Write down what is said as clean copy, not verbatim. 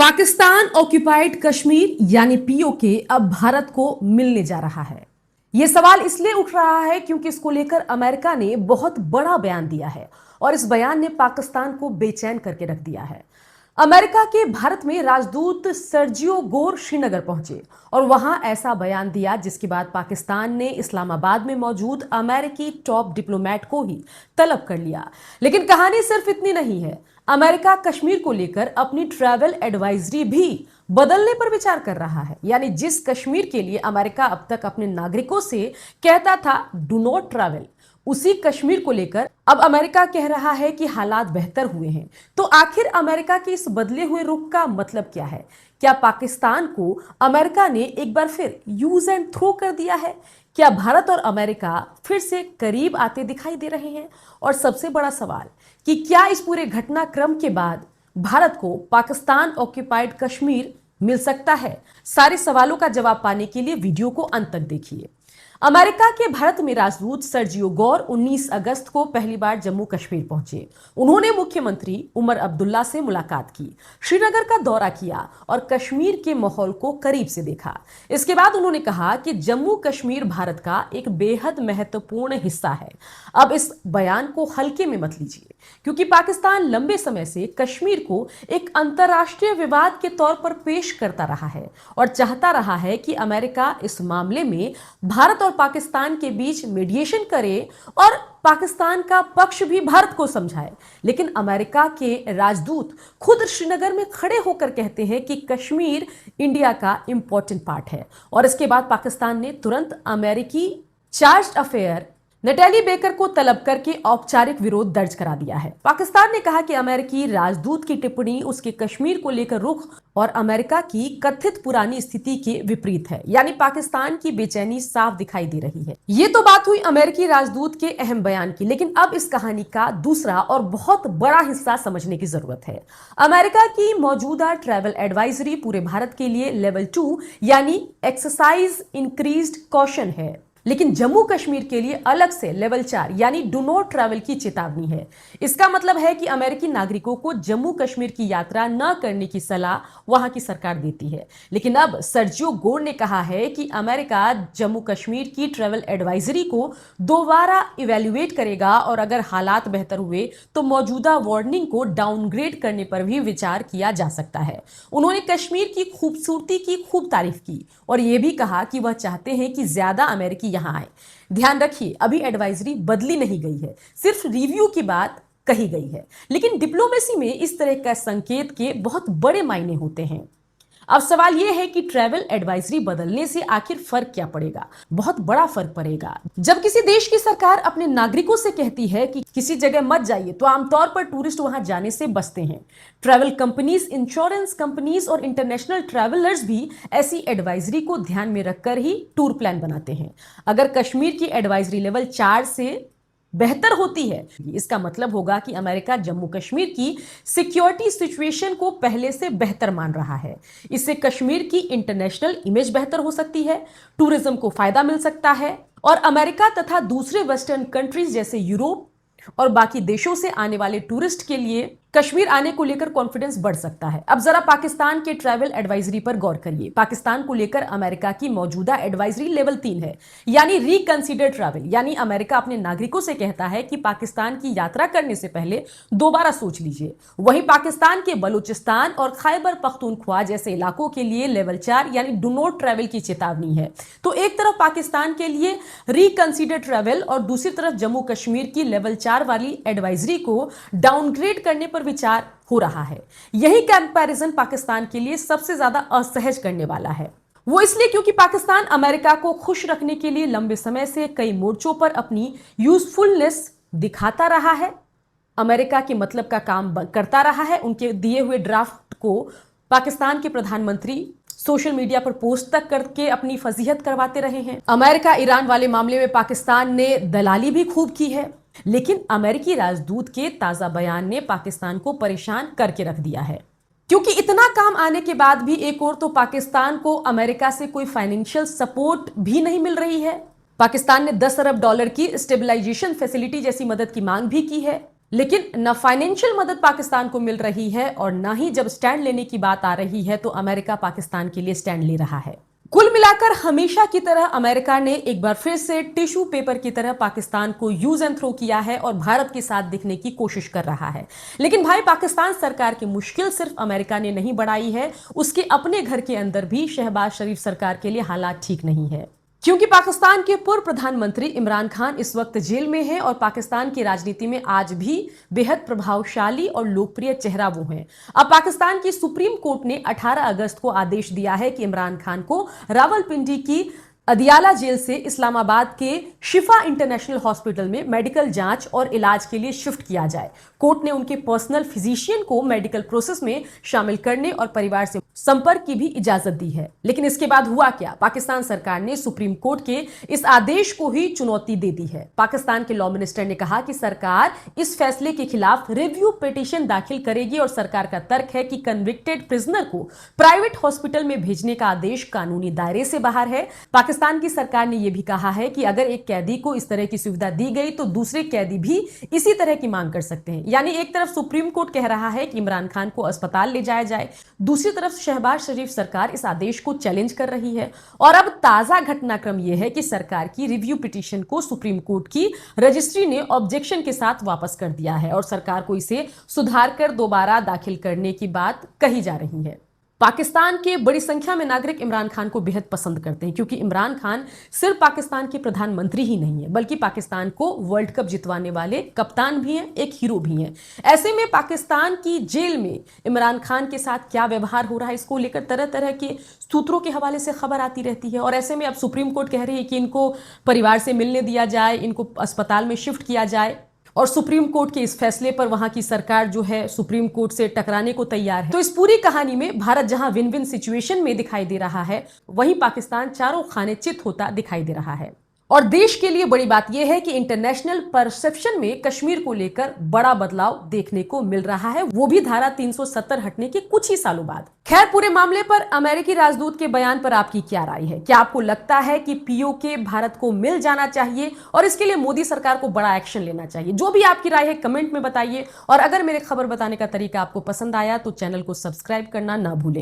Pakistan occupied Kashmir यानी PoK अब भारत को मिलने जा रहा है। यह सवाल इसलिए उठ रहा है क्योंकि इसको लेकर अमेरिका ने बहुत बड़ा बयान दिया है और इस बयान ने पाकिस्तान को बेचैन करके रख दिया है। अमेरिका के भारत में राजदूत सर्जियो गोर श्रीनगर पहुंचे और वहां ऐसा बयान दिया जिसके बाद पाकिस्तान ने इस्लामाबाद में मौजूद अमेरिकी टॉप डिप्लोमेट को ही तलब कर लिया। लेकिन कहानी सिर्फ इतनी नहीं है। अमेरिका कश्मीर को लेकर अपनी ट्रैवल एडवाइजरी भी बदलने पर विचार कर रहा है। यानी जिस कश्मीर के लिए अमेरिका अब तक अपने नागरिकों से कहता था डू नॉट ट्रैवल, उसी कश्मीर को लेकर अब अमेरिका कह रहा है कि हालात बेहतर हुए हैं। तो आखिर अमेरिका के इस बदले हुए रुख का मतलब क्या है? क्या पाकिस्तान को अमेरिका ने एक बार फिर यूज एंड थ्रो कर दिया है? क्या भारत और अमेरिका फिर से करीब आते दिखाई दे रहे हैं? और सबसे बड़ा सवाल कि क्या इस पूरे घटनाक्रम के बाद भारत को पाकिस्तान ऑक्यूपाइड कश्मीर मिल सकता है? सारे सवालों का जवाब पाने के लिए वीडियो को अंत तक देखिए। अमेरिका के भारत में राजदूत सर्जियो गोर 19 अगस्त को पहली बार जम्मू कश्मीर पहुंचे। उन्होंने मुख्यमंत्री उमर अब्दुल्ला से मुलाकात की, श्रीनगर का दौरा किया और कश्मीर के माहौल को करीब से देखा। इसके बाद उन्होंने कहा कि जम्मू कश्मीर भारत का एक बेहद महत्वपूर्ण हिस्सा है। अब इस बयान को हल्के में मत लीजिए, क्योंकि पाकिस्तान लंबे समय से कश्मीर को एक अंतर्राष्ट्रीय विवाद के तौर पर पेश करता रहा है और चाहता रहा है कि अमेरिका इस मामले में भारत और पाकिस्तान के बीच मीडिएशन करे और पाकिस्तान का पक्ष भी भारत को समझाए। लेकिन अमेरिका के राजदूत खुद श्रीनगर में खड़े होकर कहते हैं कि कश्मीर इंडिया का इंपॉर्टेंट पार्ट है। और इसके बाद पाकिस्तान ने तुरंत अमेरिकी चार्ज अफेयर नटैली बेकर को तलब करके औपचारिक विरोध दर्ज करा दिया है। पाकिस्तान ने कहा कि अमेरिकी राजदूत की टिप्पणी उसके कश्मीर को लेकर रुख और अमेरिका की कथित पुरानी स्थिति के विपरीत है। यानी पाकिस्तान की बेचैनी साफ दिखाई दे रही है। ये तो बात हुई अमेरिकी राजदूत के अहम बयान की, लेकिन अब इस कहानी का दूसरा और बहुत बड़ा हिस्सा समझने की जरूरत है। अमेरिका की मौजूदा ट्रैवल एडवाइजरी पूरे भारत के लिए लेवल 2 यानी एक्सरसाइज इंक्रीज्ड कॉशन है, लेकिन जम्मू कश्मीर के लिए अलग से लेवल 4 यानी डू नॉट ट्रैवल की चेतावनी है। इसका मतलब है कि अमेरिकी नागरिकों को जम्मू कश्मीर की यात्रा न करने की सलाह वहां की सरकार देती है। लेकिन अब सर्जियो गोर ने कहा है कि अमेरिका जम्मू कश्मीर की ट्रैवल एडवाइजरी को दोबारा इवेल्युएट करेगा और अगर हालात बेहतर हुए तो मौजूदा वार्निंग को डाउनग्रेड करने पर भी विचार किया जा सकता है। उन्होंने कश्मीर की खूबसूरती की खूब तारीफ की और यह भी कहा कि वह चाहते हैं कि ज्यादा अमेरिकी यहां आए। ध्यान रखिए, अभी एडवाइजरी बदली नहीं गई है, सिर्फ रिव्यू की बात कही गई है। लेकिन डिप्लोमेसी में इस तरह का संकेत के बहुत बड़े मायने होते हैं। अब सवाल यह है कि ट्रैवल एडवाइजरी बदलने से आखिर फर्क क्या पड़ेगा? बहुत बड़ा फर्क पड़ेगा। जब किसी देश की सरकार अपने नागरिकों से कहती है कि किसी जगह मत जाइए, तो आमतौर पर टूरिस्ट वहां जाने से बचते हैं। ट्रैवल कंपनीज, इंश्योरेंस कंपनीज और इंटरनेशनल ट्रैवलर्स भी ऐसी एडवाइजरी को ध्यान में रखकर ही टूर प्लान बनाते हैं। अगर कश्मीर की एडवाइजरी लेवल 4 से बेहतर होती है, इसका मतलब होगा कि अमेरिका जम्मू कश्मीर की सिक्योरिटी सिचुएशन को पहले से बेहतर मान रहा है। इससे कश्मीर की इंटरनेशनल इमेज बेहतर हो सकती है, टूरिज्म को फायदा मिल सकता है और अमेरिका तथा दूसरे वेस्टर्न कंट्रीज जैसे यूरोप और बाकी देशों से आने वाले टूरिस्ट के लिए कश्मीर आने को लेकर कॉन्फिडेंस बढ़ सकता है। अब जरा पाकिस्तान के ट्रैवल एडवाइजरी पर गौर करिए। पाकिस्तान को लेकर अमेरिका की मौजूदा एडवाइजरी लेवल 3 है, यानी रिकंसीडर ट्रैवल। यानी अमेरिका अपने नागरिकों से कहता है कि पाकिस्तान की यात्रा करने से पहले दोबारा सोच लीजिए। वहीं पाकिस्तान के बलूचिस्तान और खैबर पख्तूनख्वा जैसे इलाकों के लिए लेवल 4 यानी डू नॉट ट्रैवल की चेतावनी है। तो एक तरफ पाकिस्तान के लिए रिकंसीडर ट्रैवल और दूसरी तरफ जम्मू कश्मीर की लेवल 4 वाली एडवाइजरी को डाउनग्रेड करने पर विचार हो रहा है। यही कंपैरिजन पाकिस्तान के लिए सबसे ज्यादा असहज करने वाला है। वो इसलिए क्योंकि पाकिस्तान अमेरिका को खुश रखने के लिए लंबे समय से कई मोर्चों पर अपनी यूजफुलनेस दिखाता रहा है, अमेरिका के मतलब का काम करता रहा है। उनके दिए हुए ड्राफ्ट को पाकिस्तान के प्रधानमंत्री सोशल मीडिया पर पोस्ट तक करके अपनी फजीहत करवाते रहे हैं। अमेरिका ईरान वाले मामले में पाकिस्तान ने दलाली भी खूब की है। लेकिन अमेरिकी राजदूत के ताजा बयान ने पाकिस्तान को परेशान करके रख दिया है, क्योंकि इतना काम आने के बाद भी एक और तो पाकिस्तान को अमेरिका से कोई फाइनेंशियल सपोर्ट भी नहीं मिल रही है। पाकिस्तान ने $10 अरब की स्टेबलाइजेशन फैसिलिटी जैसी मदद की मांग भी की है। लेकिन न फाइनेंशियल मदद पाकिस्तान को मिल रही है और न ही जब स्टैंड लेने की बात आ रही है तो अमेरिका पाकिस्तान के लिए स्टैंड ले रहा है। कुल मिलाकर हमेशा की तरह अमेरिका ने एक बार फिर से टिश्यू पेपर की तरह पाकिस्तान को यूज एंड थ्रो किया है और भारत के साथ दिखने की कोशिश कर रहा है। लेकिन भाई, पाकिस्तान सरकार की मुश्किल सिर्फ अमेरिका ने नहीं बढ़ाई है, उसके अपने घर के अंदर भी शहबाज शरीफ सरकार के लिए हालात ठीक नहीं है। क्योंकि पाकिस्तान के पूर्व प्रधानमंत्री इमरान खान इस वक्त जेल में हैं और पाकिस्तान की राजनीति में आज भी बेहद प्रभावशाली और लोकप्रिय चेहरा वो हैं। अब पाकिस्तान की सुप्रीम कोर्ट ने 18 अगस्त को आदेश दिया है कि इमरान खान को रावलपिंडी की अदियाला जेल से इस्लामाबाद के शिफा इंटरनेशनल हॉस्पिटल में मेडिकल जांच और इलाज के लिए शिफ्ट किया जाए। कोर्ट ने उनके पर्सनल फिजिशियन को मेडिकल प्रोसेस में शामिल करने और परिवार से संपर्क की भी इजाजत दी है। लेकिन इसके बाद हुआ क्या? पाकिस्तान सरकार ने सुप्रीम कोर्ट के इस आदेश को ही चुनौती दे दी है। पाकिस्तान के लॉ मिनिस्टर ने कहा कि सरकार इस फैसले के खिलाफ रिव्यू पिटीशन दाखिल करेगी और सरकार का तर्क है कि कन्विक्टेड प्रिजनर को प्राइवेट हॉस्पिटल में भेजने का आदेश कानूनी दायरे से बाहर है। पाकिस्तान की सरकार ने यह भी कहा है कि अगर एक कैदी को इस तरह की सुविधा दी गई तो दूसरे कैदी भी इसी तरह की मांग कर सकते हैं। यानी एक तरफ सुप्रीम कोर्ट कह रहा है कि इमरान खान को अस्पताल ले जाया जाए, दूसरी तरफ शहबाज शरीफ सरकार इस आदेश को चैलेंज कर रही है। और अब ताजा घटनाक्रम यह है कि सरकार की रिव्यू पिटीशन को सुप्रीम कोर्ट की रजिस्ट्री ने ऑब्जेक्शन के साथ वापस कर दिया है और सरकार को इसे सुधार कर दोबारा दाखिल करने की बात कही जा रही है। पाकिस्तान के बड़ी संख्या में नागरिक इमरान खान को बेहद पसंद करते हैं, क्योंकि इमरान खान सिर्फ पाकिस्तान के प्रधानमंत्री ही नहीं है बल्कि पाकिस्तान को वर्ल्ड कप जितवाने वाले कप्तान भी हैं, एक हीरो भी हैं। ऐसे में पाकिस्तान की जेल में इमरान खान के साथ क्या व्यवहार हो रहा है, इसको लेकर तरह तरह के सूत्रों के हवाले से खबर आती रहती है। और ऐसे में अब सुप्रीम कोर्ट कह रही है कि इनको परिवार से मिलने दिया जाए, इनको अस्पताल में शिफ्ट किया जाए। और सुप्रीम कोर्ट के इस फैसले पर वहां की सरकार जो है सुप्रीम कोर्ट से टकराने को तैयार है। तो इस पूरी कहानी में भारत जहां विन विन सिचुएशन में दिखाई दे रहा है, वहीं पाकिस्तान चारों खाने चित होता दिखाई दे रहा है। और देश के लिए बड़ी बात यह है कि इंटरनेशनल परसेप्शन में कश्मीर को लेकर बड़ा बदलाव देखने को मिल रहा है, वो भी धारा 370 हटने के कुछ ही सालों बाद। खैर, पूरे मामले पर अमेरिकी राजदूत के बयान पर आपकी क्या राय है? क्या आपको लगता है कि पीओके भारत को मिल जाना चाहिए और इसके लिए मोदी सरकार को बड़ा एक्शन लेना चाहिए? जो भी आपकी राय है कमेंट में बताइए। और अगर मेरे खबर बताने का तरीका आपको पसंद आया तो चैनल को सब्सक्राइब करना ना भूलें।